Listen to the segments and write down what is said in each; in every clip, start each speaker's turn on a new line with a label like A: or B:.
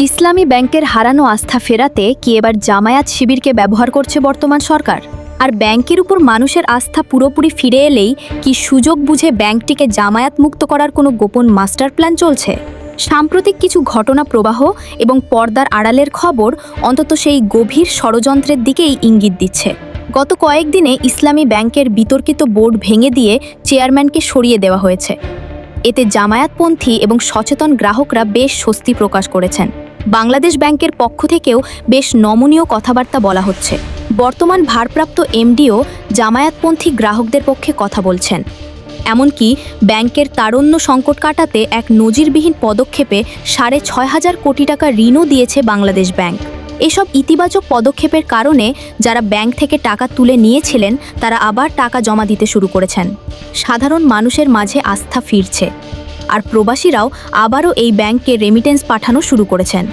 A: ইসলামী ব্যাংকের হারানো আস্থা ফেরাতে কি এবার জামায়াত শিবিরকে ব্যবহার করছে বর্তমান সরকার? আর ব্যাংকের উপর মানুষের আস্থা পুরোপুরি ফিরে এলেই কি সুযোগ বুঝে ব্যাংকটিকে জামায়াত মুক্ত করার কোনো গোপন মাস্টার প্ল্যান চলছে? সাম্প্রতিক কিছু ঘটনা প্রবাহ এবং পর্দার আড়ালের খবর অন্তত সেই গভীর ষড়যন্ত্রের দিকেই ইঙ্গিত দিচ্ছে। গত কয়েকদিনে ইসলামী ব্যাংকের বিতর্কিত বোর্ড ভেঙে দিয়ে চেয়ারম্যানকে সরিয়ে দেওয়া হয়েছে। এতে জামায়াতপন্থী এবং সচেতন গ্রাহকরা বেশ স্বস্তি প্রকাশ করেছেন। বাংলাদেশ ব্যাংকের পক্ষ থেকেও বেশ নমনীয় কথাবার্তা বলা হচ্ছে। বর্তমান ভারপ্রাপ্ত এমডিও জামায়াতপন্থী গ্রাহকদের পক্ষে কথা বলছেন। এমনকি ব্যাংকের তারুণ্য সংকট কাটাতে এক নজিরবিহীন পদক্ষেপে ৬,৫০০ কোটি টাকা ঋণও দিয়েছে বাংলাদেশ ব্যাংক। এসব ইতিবাচক পদক্ষেপের কারণে যারা ব্যাংক থেকে টাকা তুলে নিয়েছিলেন তারা আবার টাকা জমা দিতে শুরু করেছেন। সাধারণ মানুষের মাঝে আস্থা ফিরছে, আর প্রবাসীরাও আবারও এই ব্যাংকে রেমিটেন্স পাঠানো শুরু করেছেন।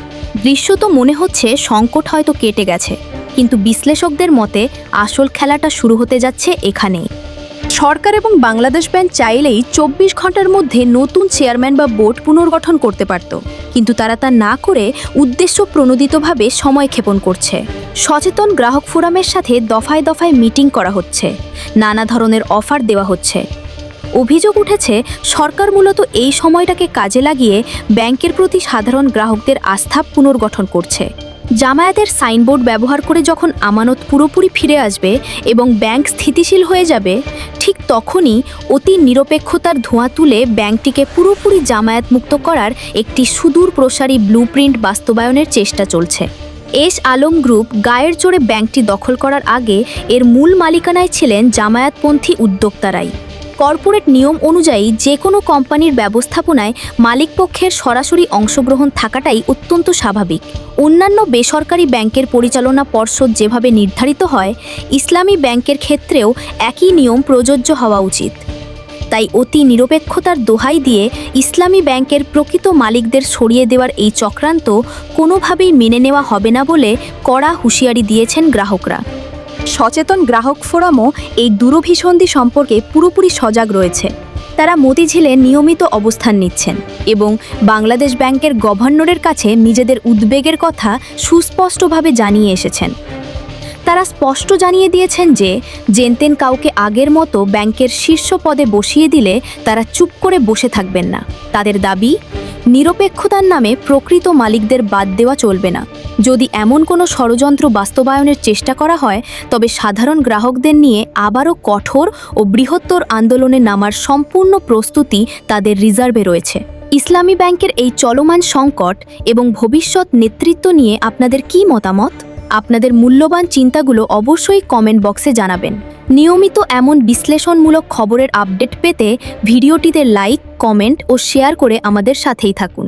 A: দৃশ্যত মনে হচ্ছে সংকট হয়তো কেটে গেছে, কিন্তু বিশ্লেষকদের মতে আসল খেলাটা শুরু হতে যাচ্ছে এখানেই। সরকার এবং বাংলাদেশ ব্যাংক চাইলেই ২৪ ঘন্টার মধ্যে নতুন চেয়ারম্যান বা বোর্ড পুনর্গঠন করতে পারত, কিন্তু তারা তা না করে উদ্দেশ্য প্রণোদিতভাবে সময় ক্ষেপণ করছে। সচেতন গ্রাহক ফোরামের সাথে দফায় দফায় মিটিং করা হচ্ছে, নানা ধরনের অফার দেওয়া হচ্ছে। অভিযোগ উঠেছে সরকার মূলত এই সময়টাকে কাজে লাগিয়ে ব্যাংকের প্রতি সাধারণ গ্রাহকদের আস্থা পুনর্গঠন করছে। জামায়াতের সাইনবোর্ড ব্যবহার করে যখন আমানত পুরোপুরি ফিরে আসবে এবং ব্যাংক স্থিতিশীল হয়ে যাবে, ঠিক তখনই অতি নিরপেক্ষতার ধোঁয়া তুলে ব্যাংকটিকে পুরোপুরি জামায়াত মুক্ত করার একটি সুদূর প্রসারী ব্লুপ্রিন্ট বাস্তবায়নের চেষ্টা চলছে। এস আলম গ্রুপ গায়ের জোরে ব্যাংকটি দখল করার আগে এর মূল মালিকানায় ছিলেন জামায়াতপন্থী উদ্যোক্তারাই। কর্পোরেট নিয়ম অনুযায়ী যে কোনো কোম্পানির ব্যবস্থাপনায় মালিকপক্ষের সরাসরি অংশগ্রহণ থাকাটাই অত্যন্ত স্বাভাবিক। অন্যান্য বেসরকারি ব্যাংকের পরিচালনা পর্ষদ যেভাবে নির্ধারিত হয়, ইসলামী ব্যাংকের ক্ষেত্রেও একই নিয়ম প্রযোজ্য হওয়া উচিত। তাই অতি নিরপেক্ষতার দোহাই দিয়ে ইসলামী ব্যাংকের প্রকৃত মালিকদের সরিয়ে দেওয়ার এই চক্রান্ত কোনোভাবেই মেনে নেওয়া হবে না বলে কড়া হুঁশিয়ারি দিয়েছেন গ্রাহকরা। সচেতন গ্রাহক ফোরামও এই দূরভিসন্ধি সম্পর্কে পুরোপুরি সজাগ রয়েছে। তারা মতিঝিলে নিয়মিত অবস্থান নিচ্ছেন এবং বাংলাদেশ ব্যাংকের গভর্নরের কাছে নিজেদের উদ্বেগের কথা সুস্পষ্টভাবে জানিয়ে এসেছেন। তারা স্পষ্ট জানিয়ে দিয়েছেন যে জেনতেন কাউকে আগের মতো ব্যাংকের শীর্ষ পদে বসিয়ে দিলে তারা চুপ করে বসে থাকবেন না। তাদের দাবি, নিরপেক্ষতার নামে প্রকৃত মালিকদের বাদ দেওয়া চলবে না। যদি এমন কোনো ষড়যন্ত্র বাস্তবায়নের চেষ্টা করা হয়, তবে সাধারণ গ্রাহকদের নিয়ে আবারও কঠোর ও বৃহত্তর আন্দোলনে নামার সম্পূর্ণ প্রস্তুতি তাদের রিজার্ভে রয়েছে। ইসলামী ব্যাংকের এই চলমান সংকট এবং ভবিষ্যৎ নেতৃত্ব নিয়ে আপনাদের কী মতামত? আপনাদের মূল্যবান চিন্তাগুলো অবশ্যই কমেন্ট বক্সে জানাবেন। নিয়মিত এমন বিশ্লেষণমূলক খবরের আপডেট পেতে ভিডিওটিতে লাইক, কমেন্ট ও শেয়ার করে আমাদের সাথেই থাকুন।